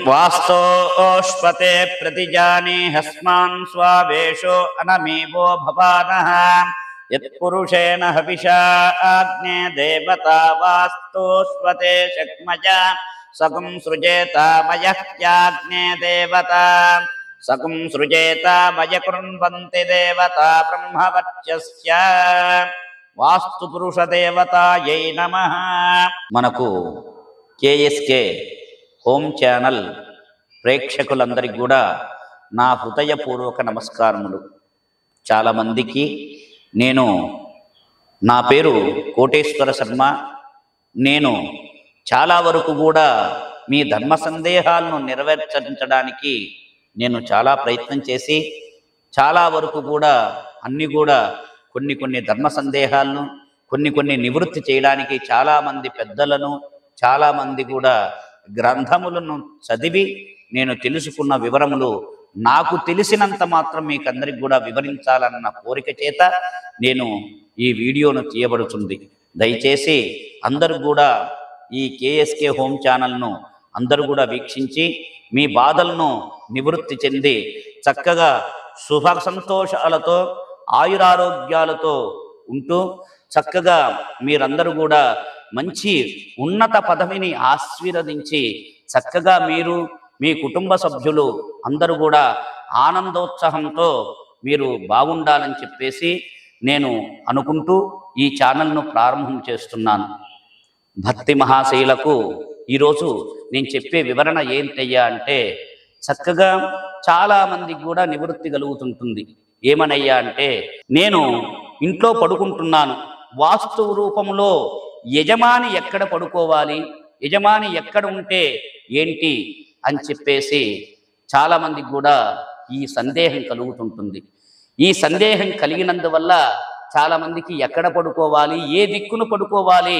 వాస్తోష్పతే ప్రతిజానే హస్మాన్ స్వావేషో అనమీవో భవానః యత్పురుషేణ హవిషా ఆగ్నే దేవతా వాస్తోష్పతే శక్మజ సకం సృజేత మయఃత్యాగ్నే దేవతా సకం సృజేత మయ కృణ్వంతి దేవతా బ్రహ్మవర్చస్య వాస్తు పురుష దేవతాయై నమః. మనకు కేఎస్కే హోమ్ ఛానల్ ప్రేక్షకులందరికీ కూడా నా హృదయపూర్వక నమస్కారములు. చాలామందికి నా పేరు కోటేశ్వర శర్మ. నేను చాలా వరకు కూడా మీ ధర్మ సందేహాలను నెరవేర్చడానికి నేను చాలా ప్రయత్నం చేసి చాలా వరకు కూడా అన్ని కూడా కొన్ని ధర్మ సందేహాలను కొన్ని నివృత్తి చేయడానికి చాలామంది పెద్దలను చాలామంది కూడా గ్రంథములను చదివి నేను తెలుసుకున్న వివరములు నాకు తెలిసినంత మాత్రం మీకు అందరికి కూడా వివరించాలన్న కోరిక చేత నేను ఈ వీడియోను తీయబడుతుంది. దయచేసి అందరూ కూడా ఈ కేఎస్కే హోమ్ ఛానల్ను అందరూ కూడా వీక్షించి మీ బాధలను నివృత్తి చెంది చక్కగా శుభ సంతోషాలతో ఆయురారోగ్యాలతో ఉంటూ చక్కగా మీరందరూ కూడా మంచి ఉన్నత పదవిని ఆశీర్వదించి చక్కగా మీరు మీ కుటుంబ సభ్యులు అందరూ కూడా ఆనందోత్సాహంతో మీరు బాగుండాలని చెప్పేసి నేను అనుకుంటూ ఈ ఛానల్ను ప్రారంభం చేస్తున్నాను. భక్తి మహాశైలకు ఈరోజు నేను చెప్పే వివరణ ఏంటయ్యా అంటే చక్కగా చాలామందికి కూడా నివృత్తి కలుగుతుంటుంది. ఏమనయ్యా అంటే నేను ఇంట్లో పడుకుంటున్నాను, వాస్తు రూపంలో యజమాని ఎక్కడ పడుకోవాలి, యజమాని ఎక్కడ ఉంటే ఏంటి అని చెప్పేసి చాలామందికి కూడా ఈ సందేహం కలుగుతుంటుంది. ఈ సందేహం కలిగినందువల్ల చాలామందికి ఎక్కడ పడుకోవాలి, ఏ దిక్కును పడుకోవాలి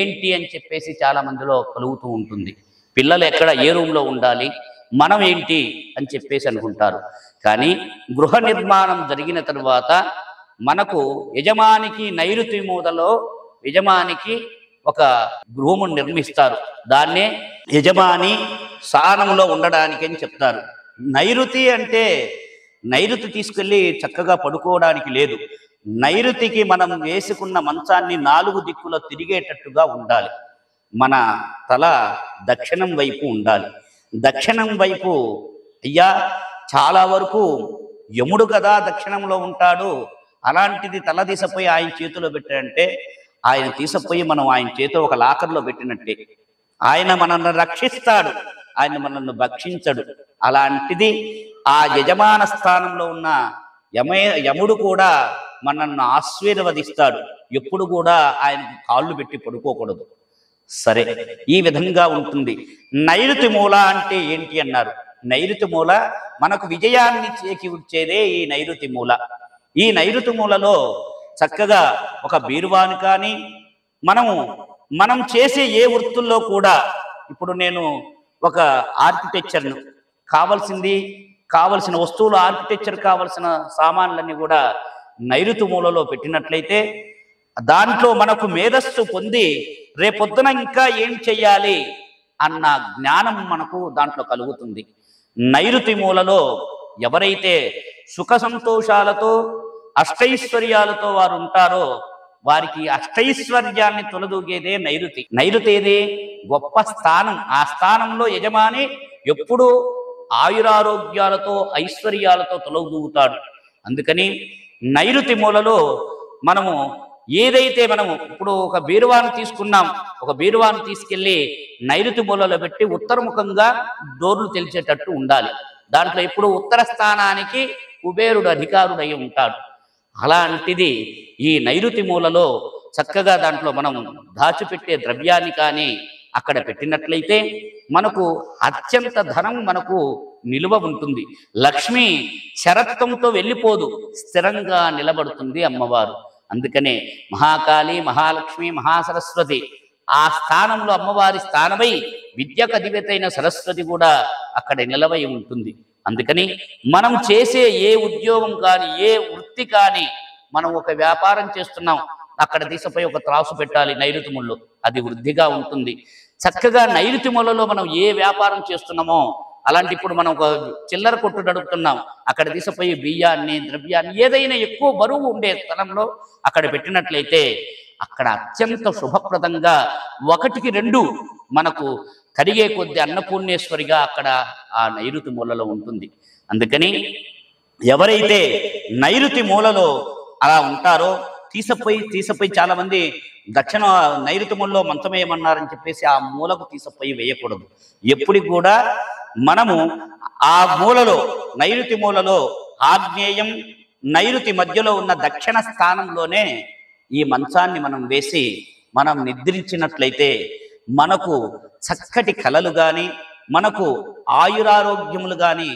ఏంటి అని చెప్పేసి చాలామందిలో కలుగుతూ ఉంటుంది. పిల్లలు ఎక్కడ ఏ రూమ్లో ఉండాలి, మనం ఏంటి అని చెప్పేసి అనుకుంటారు. కానీ గృహ నిర్మాణం జరిగిన తరువాత మనకు యజమానికి నైరుతి మూలలో యజమానికి ఒక గృహమును నిర్మిస్తారు. దాన్నే యజమాని స్థానంలో ఉండడానికి అని చెప్తారు. నైరుతి అంటే నైరుతి తీసుకెళ్ళి చక్కగా పడుకోవడానికి లేదు. నైరుతికి మనం వేసుకున్న మంచాన్ని 4 దిక్కులో తిరిగేటట్టుగా ఉండాలి. మన తల దక్షిణం వైపు ఉండాలి. దక్షిణం వైపు అయ్యా చాలా వరకు యముడు కదా దక్షిణంలో ఉంటాడు, అలాంటిది తల తీసపోయి ఆయన చేతిలో పెట్టాడంటే ఆయన తీసపోయి మనం ఆయన చేతిలో ఒక లాకర్లో పెట్టినట్టే. ఆయన మనల్ని రక్షిస్తాడు, ఆయన మనల్ని భక్షించడు. అలాంటిది ఆ యజమాన స్థానంలో ఉన్న యముడు కూడా మనల్ని ఆశీర్వదిస్తాడు. ఎప్పుడు కూడా ఆయనకు కాళ్ళు పెట్టి పడుకోకూడదు. సరే, ఈ విధంగా ఉంటుంది. నైరుతి మూల అంటే ఏంటి అన్నారు. నైరుతి మూల మనకు విజయాన్ని చేకూర్చేదే ఈ నైరుతి మూల. ఈ నైరుతి మూలలో చక్కగా ఒక బీరువాని కానీ మనం చేసే ఏ వృత్తుల్లో కూడా, ఇప్పుడు నేను ఒక ఆర్కిటెక్చర్ను కావలసిన వస్తువులు, ఆర్కిటెక్చర్ కావలసిన సామాన్లన్నీ కూడా నైరుతి మూలలో పెట్టినట్లయితే దాంట్లో మనకు మేధస్సు పొంది రేపొద్దున ఇంకా ఏం చెయ్యాలి అన్న జ్ఞానం మనకు దాంట్లో కలుగుతుంది. నైరుతి మూలలో ఎవరైతే సుఖ సంతోషాలతో అష్టైశ్వర్యాలతో వారు ఉంటారో వారికి అష్టైశ్వర్యాన్ని తొలదూగేదే నైరుతి. నైరుతి ఏది గొప్ప స్థానం. ఆ స్థానంలో యజమాని ఎప్పుడూ ఆయురారోగ్యాలతో ఐశ్వర్యాలతో తొలదూగుతాడు. అందుకని నైరుతి మూలలో మనము ఏదైతే ఇప్పుడు ఒక బీరువాను తీసుకున్నాం, ఒక బీరువాను తీసుకెళ్ళి నైరుతి మూలలో పెట్టి ఉత్తరముఖంగా డోర్లు తెలిసేటట్టు ఉండాలి. దాంట్లో ఇప్పుడు ఉత్తర స్థానానికి కుబేరుడు అధికారుడై ఉంటాడు. అలాంటిది ఈ నైరుతి మూలలో చక్కగా దాంట్లో మనం దాచిపెట్టే ద్రవ్యాన్ని కానీ అక్కడ పెట్టినట్లయితే మనకు అత్యంత ధనం మనకు నిలువ ఉంటుంది. లక్ష్మి చరత్వంతో వెళ్ళిపోదు, స్థిరంగా నిలబడుతుంది అమ్మవారు. అందుకనే మహాకాళి, మహాలక్ష్మి, మహాసరస్వతి ఆ స్థానంలో అమ్మవారి స్థానమై విద్యకు అధిపతైన సరస్వతి కూడా అక్కడ నిలవై ఉంటుంది. అందుకని మనం చేసే ఏ ఉద్యోగం కానీ ఏ వృత్తి కానీ, మనం ఒక వ్యాపారం చేస్తున్నాం, అక్కడ తీసపోయి ఒక త్రాసు పెట్టాలి నైరుతి ముళ్ళు, అది వృద్ధిగా ఉంటుంది. చక్కగా నైరుతి మూలలో మనం ఏ వ్యాపారం చేస్తున్నామో అలాంటి ఇప్పుడు మనం ఒక చిల్లర కొట్టు నడుపుతున్నాం, అక్కడ తీసిపోయి బియ్యాన్ని ద్రవ్యాన్ని ఏదైనా ఎక్కువ బరువు ఉండే స్థలంలో అక్కడ పెట్టినట్లయితే అక్కడ అత్యంత శుభప్రదంగా 1కి 2 మనకు కరిగే కొద్ది అన్నపూర్ణేశ్వరిగా అక్కడ ఆ నైరుతి మూలలో ఉంటుంది. అందుకని ఎవరైతే నైరుతి మూలలో అలా ఉంటారో తీసపోయి చాలా మంది దక్షిణ నైరుతి మూలలో మంచం వేయమన్నారని చెప్పేసి ఆ మూలకు తీసపోయి వేయకూడదు. ఎప్పటికి కూడా మనము ఆ మూలలో నైరుతి మూలలో ఆగ్నేయం నైరుతి మధ్యలో ఉన్న దక్షిణ స్థానంలోనే ఈ మంచాన్ని మనం వేసి మనం నిద్రించినట్లయితే మనకు చక్కటి కలలు కానీ మనకు ఆయురారోగ్యములు కానీ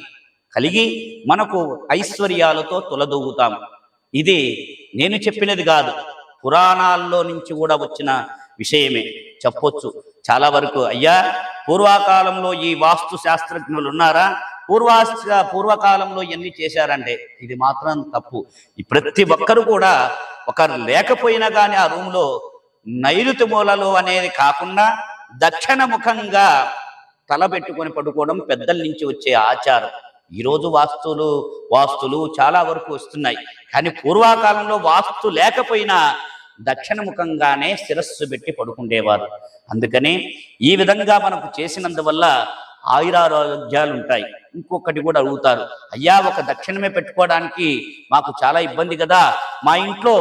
కలిగి మనకు ఐశ్వర్యాలతో తొలదూగుతాం. ఇది నేను చెప్పినది కాదు, పురాణాల్లో నుంచి కూడా వచ్చిన విషయమే చెప్పొచ్చు. చాలా వరకు అయ్యా పూర్వకాలంలో ఈ వాస్తు శాస్త్రజ్ఞులు ఉన్నారా, పూర్వకాలంలో ఎన్ని చేశారంటే ఇది మాత్రం తప్పు. ప్రతి ఒక్కరు కూడా ఒకరు లేకపోయినా కానీ ఆ రూమ్లో నైరుతి మూలలో అనేది కాకుండా దక్షిణ ముఖంగా తలబెట్టుకొని పడుకోవడం పెద్దల నుంచి వచ్చే ఆచారం. ఈరోజు వాస్తులు చాలా వరకు వస్తున్నాయి, కానీ పూర్వకాలంలో వాస్తు లేకపోయినా దక్షిణ ముఖంగానే శిరస్సు పెట్టి పడుకుండేవారు. అందుకని ఈ విధంగా మనకు చేసినందువల్ల ఆయురారోగ్యాలు ఉంటాయి. ఇంకొకటి కూడా అడుగుతారు, అయ్యా ఒక దక్షిణమే పెట్టుకోవడానికి మాకు చాలా ఇబ్బంది కదా, మా ఇంట్లో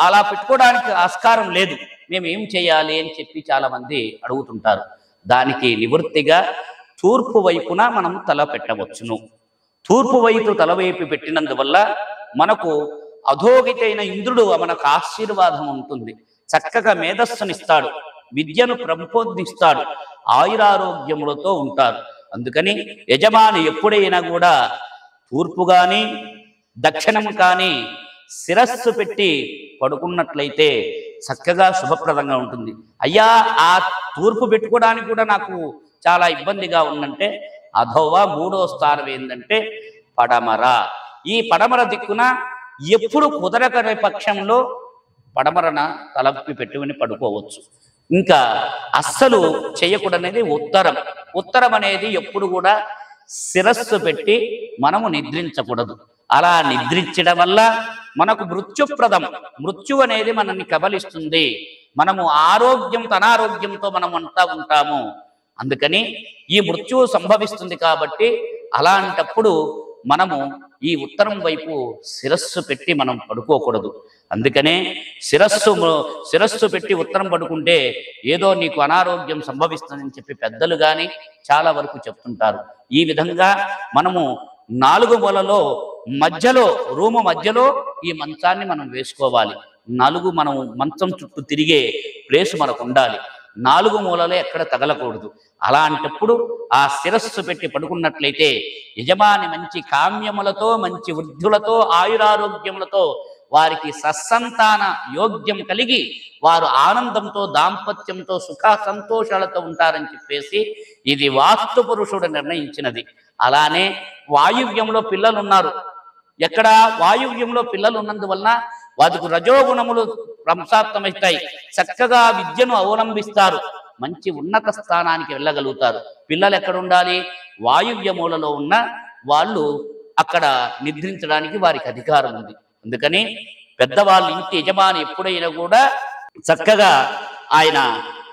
అలా పెట్టుకోవడానికి ఆస్కారం లేదు, మేము ఏం చేయాలి అని చెప్పి చాలా మంది అడుగుతుంటారు. దానికి నివృత్తిగా తూర్పు వైపున మనం తల పెట్టవచ్చును. తూర్పు వైపు తలవైపు పెట్టినందువల్ల మనకు అధోగితైన ఇంద్రుడు మనకు ఆశీర్వాదం ఉంటుంది, చక్కగా మేధస్సునిస్తాడు, విద్యను ప్రబోధిస్తాడు, ఆయురారోగ్యములతో ఉంటారు. అందుకని యజమాని ఎప్పుడైనా కూడా తూర్పు కానీ దక్షిణం కానీ శిరస్సు పెట్టి పడుకున్నట్లయితే చక్కగా శుభప్రదంగా ఉంటుంది. అయ్యా ఆ తూర్పు పెట్టుకోవడానికి కూడా నాకు చాలా ఇబ్బందిగా ఉందంటే అధోవ 3వ స్థానం ఏంటంటే పడమర. ఈ పడమర దిక్కున ఎప్పుడు కుదరకనే పక్షంలో పడమరన తలపి పెట్టుకుని పడుకోవచ్చు. ఇంకా అస్సలు చేయకూడనేది ఉత్తరం అనేది ఎప్పుడు కూడా శిరస్సు పెట్టి మనము నిద్రించకూడదు. అలా నిద్రించడం వల్ల మనకు మృత్యు అనేది మనల్ని కబలిస్తుంది. మనము అనారోగ్యంతో మనం అంతా ఉంటాము. అందుకని ఈ మృత్యువు సంభవిస్తుంది కాబట్టి అలాంటప్పుడు మనము ఈ ఉత్తరం వైపు శిరస్సు పెట్టి మనం పడుకోకూడదు. అందుకనే శిరస్సు పెట్టి ఉత్తరం పడుకుంటే ఏదో నీకు అనారోగ్యం సంభవిస్తుందని చెప్పి పెద్దలు కానీ చాలా వరకు చెప్తుంటారు. ఈ విధంగా మనము 4 మూలలో రూము మధ్యలో ఈ మంచాన్ని మనం వేసుకోవాలి. మనం మంచం చుట్టూ తిరిగే ప్లేస్ మనకు ఉండాలి. 4 మూలలో ఎక్కడ తగలకూడదు. అలాంటప్పుడు ఆ శిరస్సు పెట్టి పడుకున్నట్లయితే యజమాని మంచి కామ్యములతో మంచి వృద్ధులతో ఆయురారోగ్యములతో వారికి సత్సంతాన యోగ్యం కలిగి వారు ఆనందంతో దాంపత్యంతో సుఖ సంతోషాలతో ఉంటారని చెప్పేసి ఇది వాస్తు పురుషుడు నిర్ణయించినది. అలానే వాయువ్యంలో పిల్లలు ఉన్నారు. ఎక్కడ వాయువ్యంలో పిల్లలు ఉన్నందువలన వారికి రజోగుణములు ప్రసాత్తమవుతాయి, చక్కగా విద్యను అవలంబిస్తారు, మంచి ఉన్నత స్థానానికి వెళ్ళగలుగుతారు. పిల్లలు ఎక్కడ ఉండాలి? వాయువ్య మూలలో ఉన్న వాళ్ళు అక్కడ నిద్రించడానికి వారికి అధికారం ఉంది. అందుకని పెద్దవాళ్ళ ఇంటి యజమాని ఎప్పుడైనా కూడా చక్కగా ఆయన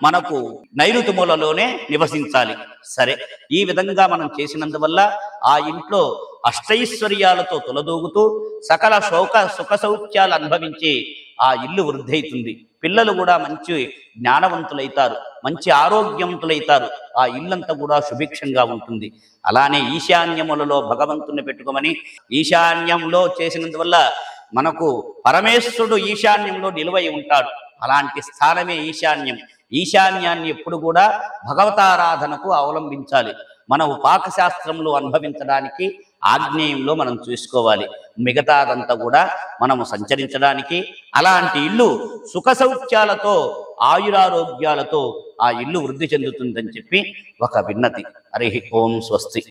మనకు నైరుతి మూలలోనే నివసించాలి. సరే, ఈ విధంగా మనం చేసినందువల్ల ఆ ఇంట్లో అష్టైశ్వర్యాలతో తొలదూగుతూ సకల సుఖ సౌఖ్యాలు అనుభవించి ఆ ఇల్లు వృద్ధి అవుతుంది. పిల్లలు కూడా మంచి జ్ఞానవంతులైతారు, మంచి ఆరోగ్యవంతులైతారు. ఆ ఇల్లంతా కూడా సుభిక్షంగా ఉంటుంది. అలానే ఈశాన్యములలో భగవంతుని పెట్టుకోమని ఈశాన్యంలో చేసినందువల్ల మనకు పరమేశ్వరుడు ఈశాన్యంలో నిలువై ఉంటాడు. అలాంటి స్థానమే ఈశాన్యం. ఈశాన్యాన్ని ఎప్పుడు కూడా భగవతారాధనకు అవలంబించాలి. మనం పాకశాస్త్రంలో అనుభవించడానికి ఆగ్నేయంలో మనం చూసుకోవాలి. మిగతాదంతా కూడా మనము సంచరించడానికి అలాంటి ఇల్లు సుఖ సౌఖ్యాలతో ఆయురారోగ్యాలతో ఆ ఇల్లు వృద్ధి చెందుతుందని చెప్పి ఒక విన్నతి. హరి ఓం స్వస్తి.